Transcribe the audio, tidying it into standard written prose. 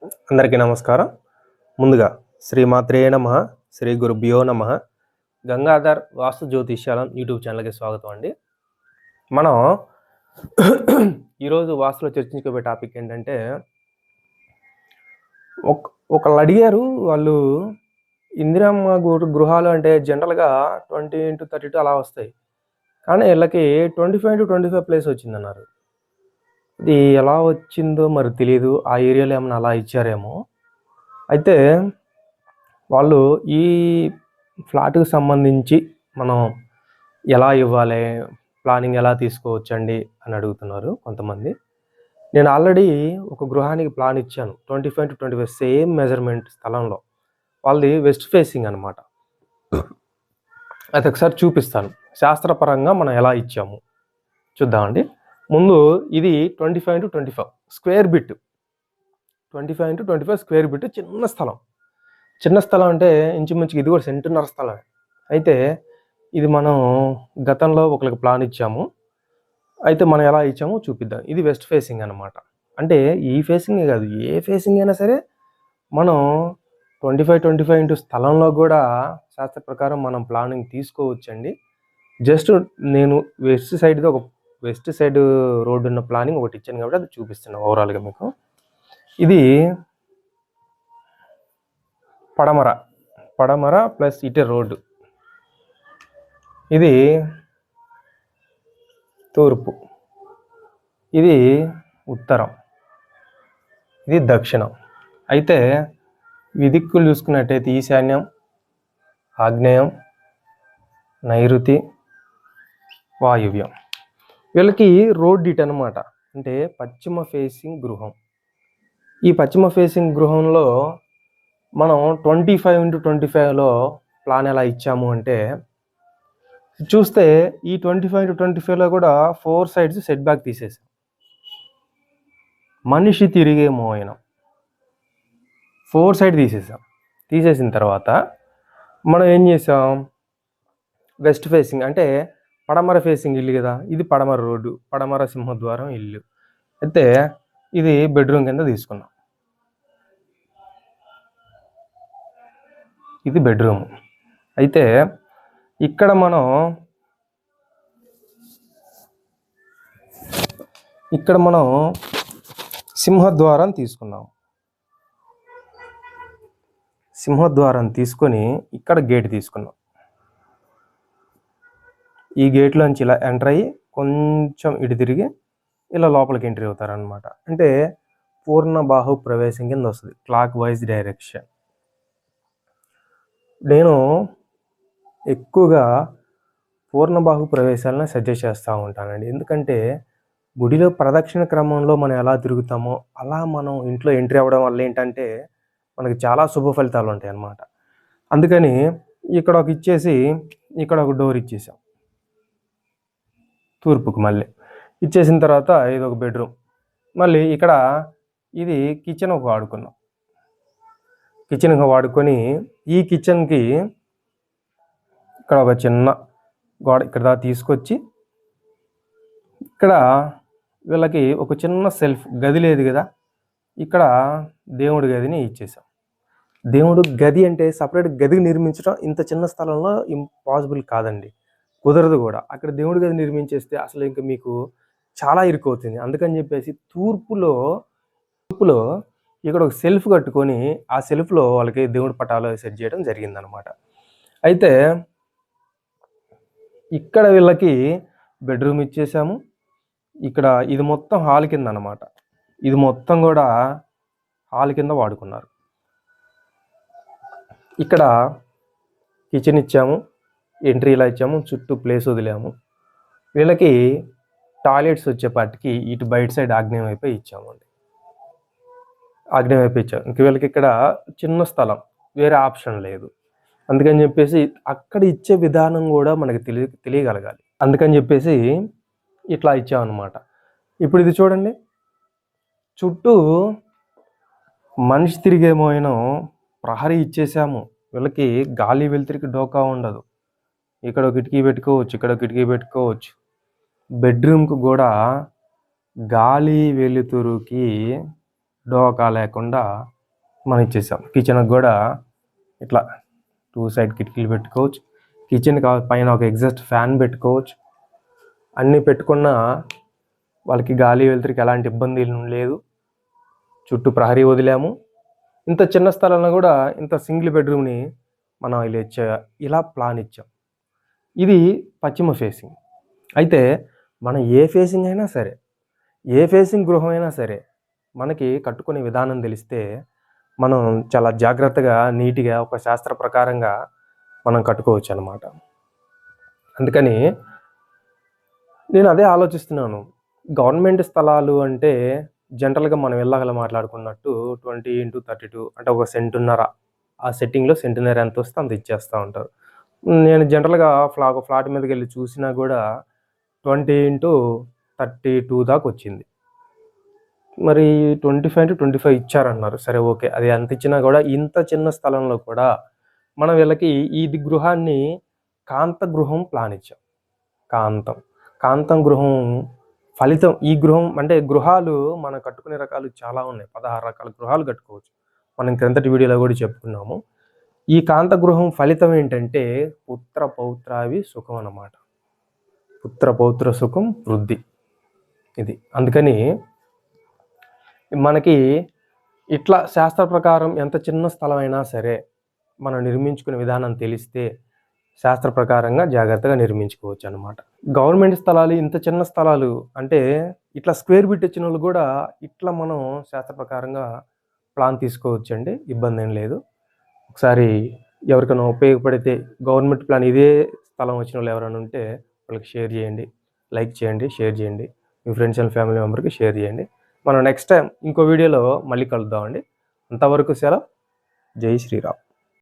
అందరికీ నమస్కారం. ముందుగా శ్రీమాత్రే నమః, శ్రీ గురుభ్యో నమః. గంగాధర్ వాస్తు జ్యోతిష్యాలం యూట్యూబ్ ఛానల్కి స్వాగతం అండి. మనం ఈరోజు వాస్తులో చర్చించుకోబోయే టాపిక్ ఏంటంటే, ఒకళ్ళు అడిగారు. వాళ్ళు ఇందిరమ్మ గృహాలు అంటే జనరల్గా 20-32 అలా వస్తాయి, కానీ వీళ్ళకి 25-25 ప్లేస్ వచ్చిందన్నారు. ఇది ఎలా వచ్చిందో మరి తెలియదు. ఆ ఏరియాలో ఏమన్నా అలా ఇచ్చారేమో. అయితే వాళ్ళు ఈ ఫ్లాట్‌కి సంబంధించి మనం ఎలా ఇవ్వాలి, ప్లానింగ్ ఎలా తీసుకోవచ్చండి అని అడుగుతున్నారు కొంతమంది. నేను ఆల్రెడీ ఒక గృహానికి ప్లాన్ ఇచ్చాను. 25-25 సేమ్ మెజర్‌మెంట్ స్థలంలో. వాళ్ళది వెస్ట్ ఫేసింగ్ అనమాట. అది ఒకసారి చూపిస్తాను. శాస్త్రపరంగా మనం ఎలా ఇచ్చాము చూద్దామండి. ముందు ఇది 25-25 స్క్వేర్ బిట్. 25-25 స్క్వేర్ బిట్ చిన్న స్థలం. చిన్న స్థలం అంటే ఇంచుమించుగా ఇది కూడా సెంటున్నర స్థలమే. అయితే ఇది మనం గతంలో ఒకరికి ప్లాన్ ఇచ్చాము. అయితే మనం ఎలా ఇచ్చామో చూపిద్దాం. ఇది వెస్ట్ ఫేసింగ్ అనమాట. అంటే ఈ ఫేసింగే కాదు, ఏ ఫేసింగ్ అయినా సరే మనం 25-25 ఇంటూ స్థలంలో కూడా శాస్త్ర ప్రకారం మనం ప్లానింగ్ తీసుకోవచ్చండి. జస్ట్ నేను వెస్ట్ సైడ్ రోడ్డు ఉన్న ప్లానింగ్ ఒకటి ఇచ్చాను కాబట్టి అది చూపిస్తున్నాను ఓవరాల్గా మీకు. ఇది పడమర ప్లస్ ఇటే రోడ్డు. ఇది తూర్పు, ఇది ఉత్తరం, ఇది దక్షిణం. అయితే ఈ దిక్కులు చూసుకున్నట్టయితే ఈశాన్యం, ఆగ్నేయం, నైరుతి, వాయువ్యం. వీళ్ళకి రోడ్ ఇటు అనమాట. అంటే పశ్చిమ ఫేసింగ్ గృహం. ఈ పశ్చిమ ఫేసింగ్ గృహంలో మనం 25-25లో ప్లాన్ ఎలా ఇచ్చాము అంటే, చూస్తే ఈ 25-25లో కూడా 4 సైడ్స్ సెట్ బ్యాక్ తీసేసాం. మనిషి తిరిగే మోయనం 4 సైడ్ తీసేసాం. తీసేసిన తర్వాత మనం ఏం చేసాం, వెస్ట్ ఫేసింగ్ అంటే పడమర ఫేసింగ్ ఇల్లు కదా, ఇది పడమర రోడ్డు, పడమర సింహద్వారం ఇల్లు. అయితే ఇది బెడ్రూమ్ కింద తీసుకున్నాం. ఇది బెడ్రూమ్. అయితే ఇక్కడ మనం సింహద్వారం తీసుకున్నాం. సింహద్వారం తీసుకొని ఇక్కడ గేట్ తీసుకున్నాం. ఈ గేట్లోంచి ఇలా ఎంటర్ అయ్యి కొంచెం ఇటు తిరిగి ఇలా లోపలికి ఎంట్రీ అవుతారనమాట. అంటే పూర్ణ బాహు ప్రవేశం కింద వస్తుంది, క్లాక్ వైజ్ డైరెక్షన్. నేను ఎక్కువగా పూర్ణబాహు ప్రవేశాలను సజెస్ట్ చేస్తూ ఉంటానండి. ఎందుకంటే గుడిలో ప్రదక్షిణ క్రమంలో మనం ఎలా తిరుగుతామో అలా మనం ఇంట్లో ఎంట్రీ అవ్వడం వల్ల ఏంటంటే మనకి చాలా శుభ ఫలితాలు ఉంటాయి అన్నమాట. అందుకని ఇక్కడ ఒక ఇచ్చేసి ఇక్కడ ఒక డోర్ ఇచ్చేసాం తూర్పుకు. మళ్ళీ ఇచ్చేసిన తర్వాత ఇది ఒక బెడ్రూమ్. మళ్ళీ ఇక్కడ ఇది కిచెన్ ఒక వాడుకున్నాం. కిచెన్గా వాడుకొని ఈ కిచెన్కి ఇక్కడ ఒక చిన్న గోడ ఇక్కడ దాకా తీసుకొచ్చి ఇక్కడ వీళ్ళకి ఒక చిన్న సెల్ఫ్ గది లేదు కదా, ఇక్కడ దేవుడి గదిని ఇచ్చేసాం. దేవుడు గది అంటే సపరేట్ గది నిర్మించడం ఇంత చిన్న స్థలంలో ఇంపాసిబుల్ కాదండి, కుదరదు కూడా. అక్కడ దేవుడి గది నిర్మించేస్తే అసలు ఇంకా మీకు చాలా ఇరుకవుతుంది. అందుకని చెప్పేసి తూర్పులో ఇక్కడ ఒక సెల్ఫ్ కట్టుకొని ఆ సెల్ఫ్లో వాళ్ళకి దేవుడి పటాలు సెట్ చేయడం జరిగిందనమాట. అయితే ఇక్కడ వీళ్ళకి బెడ్రూమ్ ఇచ్చేసాము. ఇక్కడ ఇది మొత్తం హాల్ కింద అనమాట. ఇది మొత్తం కూడా హాల్ కింద వాడుకున్నారు. ఇక్కడ కిచెన్ ఇచ్చాము, ఎంట్రీ ఇలా ఇచ్చాము, చుట్టూ ప్లేస్ వదిలాము. వీళ్ళకి టాయిలెట్స్ వచ్చేపాటికి ఇటు బయట సైడ్ ఆగ్నేయం వైపు ఇచ్చామండి. ఆగ్నేయం వైపు ఇచ్చాము. ఇంక వీళ్ళకి ఇక్కడ చిన్న స్థలం, వేరే ఆప్షన్ లేదు. అందుకని చెప్పేసి అక్కడ ఇచ్చే విధానం కూడా మనకి తెలియగలగాలి. అందుకని చెప్పేసి ఇట్లా ఇచ్చామన్నమాట. ఇప్పుడు ఇది చూడండి, చుట్టూ మనిషి తిరిగేమోయిన ప్రహరీ ఇచ్చేసాము. వీళ్ళకి గాలి వెలుతురికి డోకా ఉండదు. ఇక్కడ ఒక కిటికీ పెట్టుకోవచ్చు, ఇక్కడ ఒక కిటికీ పెట్టుకోవచ్చు. బెడ్రూమ్కి కూడా గాలి వెలుతురుకి డోకా లేకుండా మనం ఇచ్చేసాం. కిచెన్కి కూడా ఇట్లా 2 సైడ్ కిటికీలు పెట్టుకోవచ్చు. కిచెన్ పైన ఒక ఎగ్జాస్ట్ ఫ్యాన్ పెట్టుకోవచ్చు. అన్నీ పెట్టుకున్న వాళ్ళకి గాలి వెలుతురికి ఎలాంటి ఇబ్బంది లేదు. చుట్టూ ప్రహరీ వదిలాము. ఇంత చిన్న స్థలంలో కూడా ఇంత సింగిల్ బెడ్రూమ్ని మనం ఇలా ప్లాన్ ఇచ్చాం. ఇది పశ్చిమ ఫేసింగ్. అయితే మనం ఏ ఫేసింగ్ అయినా సరే, ఏ ఫేసింగ్ గృహం అయినా సరే, మనకి కట్టుకునే విధానం తెలిస్తే మనం చాలా జాగ్రత్తగా, నీట్గా, ఒక శాస్త్ర ప్రకారంగా మనం కట్టుకోవచ్చు అన్నమాట. అందుకని నేను అదే ఆలోచిస్తున్నాను. గవర్నమెంట్ స్థలాలు అంటే జనరల్గా మనం ఇళ్ళగల మాట్లాడుకున్నట్టు 20x32 అంటే ఒక సెంటున్నర, ఆ సెట్టింగ్లో సెంటున్నర ఎంత వస్తే అంత ఇచ్చేస్తూ ఉంటారు. నేను జనరల్గా ఫ్లాట్ మీదకి వెళ్ళి చూసినా కూడా 20x32 దాకా వచ్చింది. మరి 25x25 ఇచ్చారన్నారు. సరే, ఓకే, అది ఎంత ఇచ్చినా కూడా ఇంత చిన్న స్థలంలో కూడా మనం వీళ్ళకి ఇది గృహాన్ని కాంత గృహం ప్లాన్ ఇచ్చాం. కాంతం గృహం ఫలితం ఈ గృహం అంటే గృహాలు మనం కట్టుకునే రకాలు చాలా ఉన్నాయి. 16 రకాల గృహాలు కట్టుకోవచ్చు. మనం క్రిందటి వీడియోలో కూడా చెప్పుకున్నాము. ఈ కాంత గృహం ఫలితం ఏంటంటే పుత్ర పౌత్రావి సుఖం అన్నమాట. పుత్ర పౌత్ర సుఖం, వృద్ధి. ఇది అందుకని మనకి ఇట్లా శాస్త్ర ప్రకారం ఎంత చిన్న స్థలమైనా సరే మనం నిర్మించుకునే విధానం తెలిస్తే శాస్త్ర ప్రకారంగా జాగ్రత్తగా నిర్మించుకోవచ్చు అన్నమాట. గవర్నమెంట్ స్థలాలు ఇంత చిన్న స్థలాలు అంటే ఇట్లా స్క్వేర్ బిట్ ఇచ్చిన వాళ్ళు కూడా ఇట్లా మనం శాస్త్ర ప్రకారంగా ప్లాన్ తీసుకోవచ్చండి. ఇబ్బంది ఏం లేదు. ఒకసారి ఎవరికైనా ఉపయోగపడితే గవర్నమెంట్ ప్లాన్ ఇదే స్థలం వచ్చిన వాళ్ళు ఎవరైనా ఉంటే వాళ్ళకి షేర్ చేయండి, లైక్ చేయండి, షేర్ చేయండి. మీ ఫ్రెండ్స్ అండ్ ఫ్యామిలీ మెంబర్కి షేర్ చేయండి. మనం నెక్స్ట్ టైం ఇంకో వీడియోలో మళ్ళీ కలుద్దామండి. అంతవరకు సెలవు. జై శ్రీరామ్.